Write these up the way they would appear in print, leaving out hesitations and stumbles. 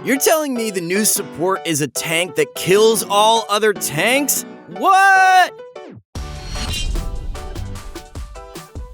You're telling me the new support is a tank that kills all other tanks? What?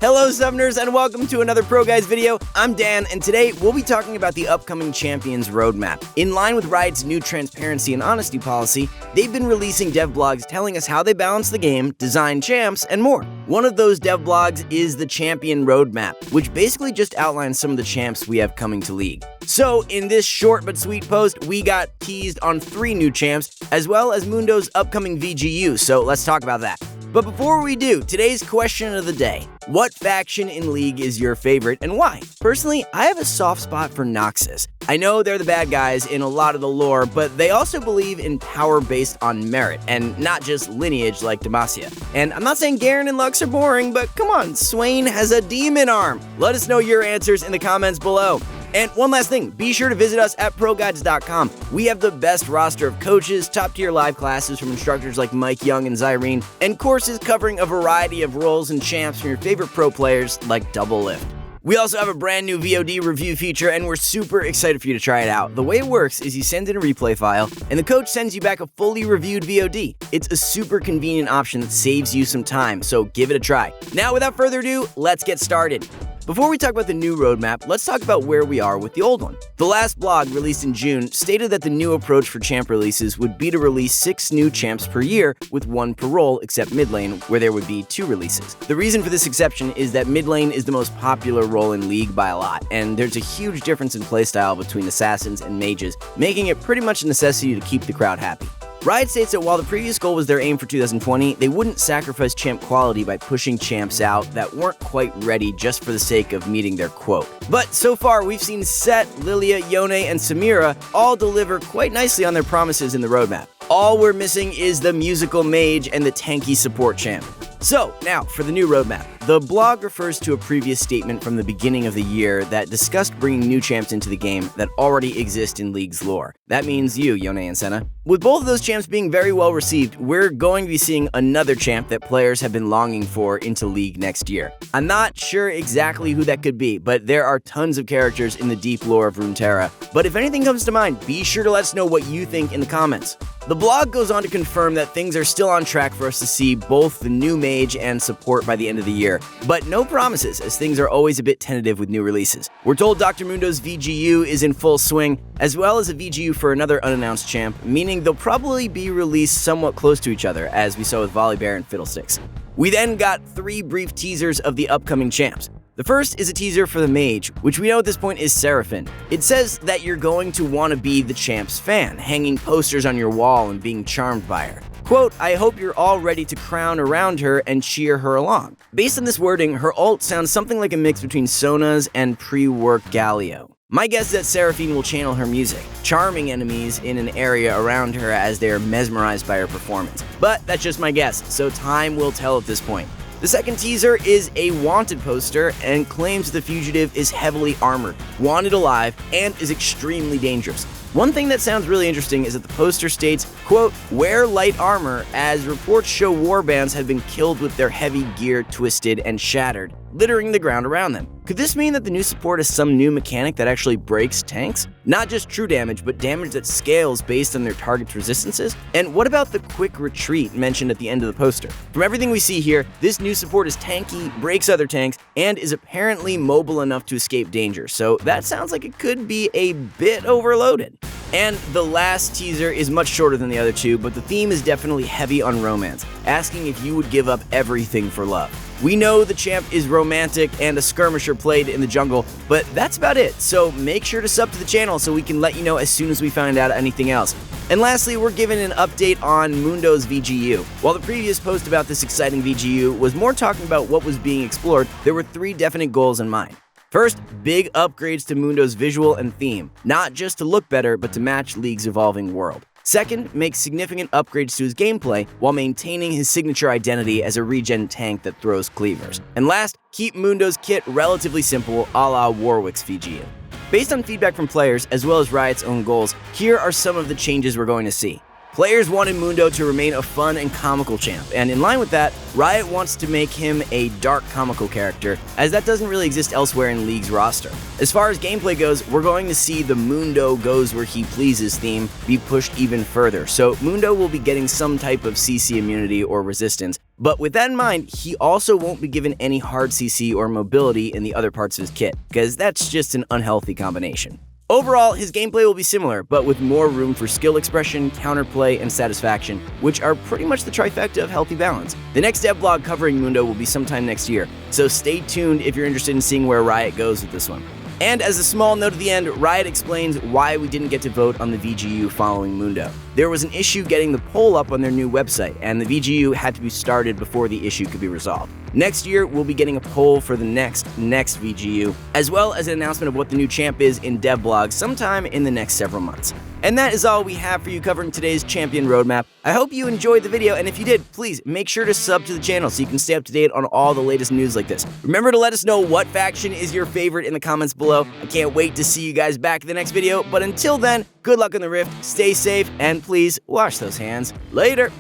Hello Summoners and welcome to another ProGuides video. I'm Dan and today we'll be talking about the upcoming Champions roadmap. In line with Riot's new transparency and honesty policy, they've been releasing dev blogs telling us how they balance the game, design champs, and more. One of those dev blogs is the Champion Roadmap, which basically just outlines some of the champs we have coming to League. So in this short but sweet post, we got teased on 3 new champs, as well as Mundo's upcoming VGU, so let's talk about that. But before we do, today's question of the day. What faction in League is your favorite and why? Personally, I have a soft spot for Noxus. I know they're the bad guys in a lot of the lore, but they also believe in power based on merit, and not just lineage like Demacia. And I'm not saying Garen and Lux are boring, but come on, Swain has a demon arm. Let us know your answers in the comments below. And one last thing, be sure to visit us at ProGuides.com. We have the best roster of coaches, top-tier live classes from instructors like Mike Young and Zyrene, and courses covering a variety of roles and champs from your favorite pro players like Double Lift. We also have a brand new VOD review feature, and we're super excited for you to try it out. The way it works is you send in a replay file, and the coach sends you back a fully reviewed VOD. It's a super convenient option that saves you some time, so give it a try. Now, without further ado, let's get started. Before we talk about the new roadmap, let's talk about where we are with the old one. The last blog, released in June, stated that the new approach for champ releases would be to release 6 new champs per year, with 1 per role except mid lane, where there would be 2 releases. The reason for this exception is that mid lane is the most popular role in League by a lot, and there's a huge difference in playstyle between assassins and mages, making it pretty much a necessity to keep the crowd happy. Riot states that while the previous goal was their aim for 2020, they wouldn't sacrifice champ quality by pushing champs out that weren't quite ready just for the sake of meeting their quote. But so far, we've seen Set, Lilia, Yone, and Samira all deliver quite nicely on their promises in the roadmap. All we're missing is the musical mage and the tanky support champ. So, now for the new roadmap. The blog refers to a previous statement from the beginning of the year that discussed bringing new champs into the game that already exist in League's lore. That means you, Yone and Senna. With both of those champs being very well received, we're going to be seeing another champ that players have been longing for into League next year. I'm not sure exactly who that could be, but there are tons of characters in the deep lore of Runeterra. But if anything comes to mind, be sure to let us know what you think in the comments. The blog goes on to confirm that things are still on track for us to see both the new mage and support by the end of the year, but no promises, as things are always a bit tentative with new releases. We're told Dr. Mundo's VGU is in full swing, as well as a VGU for another unannounced champ, meaning they'll probably be released somewhat close to each other, as we saw with Volibear and Fiddlesticks. We then got 3 brief teasers of the upcoming champs. The first is a teaser for the mage, which we know at this point is Seraphine. It says that you're going to want to be the champ's fan, hanging posters on your wall and being charmed by her. Quote, I hope you're all ready to crown around her and cheer her along. Based on this wording, her ult sounds something like a mix between Sona's and pre-work Galio. My guess is that Seraphine will channel her music, charming enemies in an area around her as they are mesmerized by her performance. But that's just my guess, so time will tell at this point. The second teaser is a wanted poster and claims the fugitive is heavily armored, wanted alive, and is extremely dangerous. One thing that sounds really interesting is that the poster states, quote, wear light armor, as reports show warbands have been killed with their heavy gear twisted and shattered, littering the ground around them. Could this mean that the new support is some new mechanic that actually breaks tanks? Not just true damage, but damage that scales based on their target's resistances? And what about the quick retreat mentioned at the end of the poster? From everything we see here, this new support is tanky, breaks other tanks, and is apparently mobile enough to escape danger, so that sounds like it could be a bit overloaded. And the last teaser is much shorter than the other 2, but the theme is definitely heavy on romance, asking if you would give up everything for love. We know the champ is romantic and a skirmisher played in the jungle, but that's about it, so make sure to sub to the channel so we can let you know as soon as we find out anything else. And lastly, we're given an update on Mundo's VGU. While the previous post about this exciting VGU was more talking about what was being explored, there were 3 definite goals in mind. First, big upgrades to Mundo's visual and theme, not just to look better, but to match League's evolving world. Second, make significant upgrades to his gameplay while maintaining his signature identity as a regen tank that throws cleavers. And last, keep Mundo's kit relatively simple, a la Warwick's VGU. Based on feedback from players, as well as Riot's own goals, here are some of the changes we're going to see. Players wanted Mundo to remain a fun and comical champ, and in line with that, Riot wants to make him a dark comical character, as that doesn't really exist elsewhere in League's roster. As far as gameplay goes, we're going to see the Mundo goes where he pleases theme be pushed even further, so Mundo will be getting some type of CC immunity or resistance, but with that in mind, he also won't be given any hard CC or mobility in the other parts of his kit, because that's just an unhealthy combination. Overall, his gameplay will be similar, but with more room for skill expression, counterplay, and satisfaction, which are pretty much the trifecta of healthy balance. The next devlog covering Mundo will be sometime next year, so stay tuned if you're interested in seeing where Riot goes with this one. And as a small note at the end, Riot explains why we didn't get to vote on the VGU following Mundo. There was an issue getting the poll up on their new website, and the VGU had to be started before the issue could be resolved. Next year, we'll be getting a poll for the next VGU, as well as an announcement of what the new champ is in devlog sometime in the next several months. And that is all we have for you covering today's champion roadmap. I hope you enjoyed the video, and if you did, please make sure to sub to the channel so you can stay up to date on all the latest news like this. Remember to let us know what faction is your favorite in the comments below. I can't wait to see you guys back in the next video, but until then, good luck on the Rift, stay safe, and please wash those hands. Later!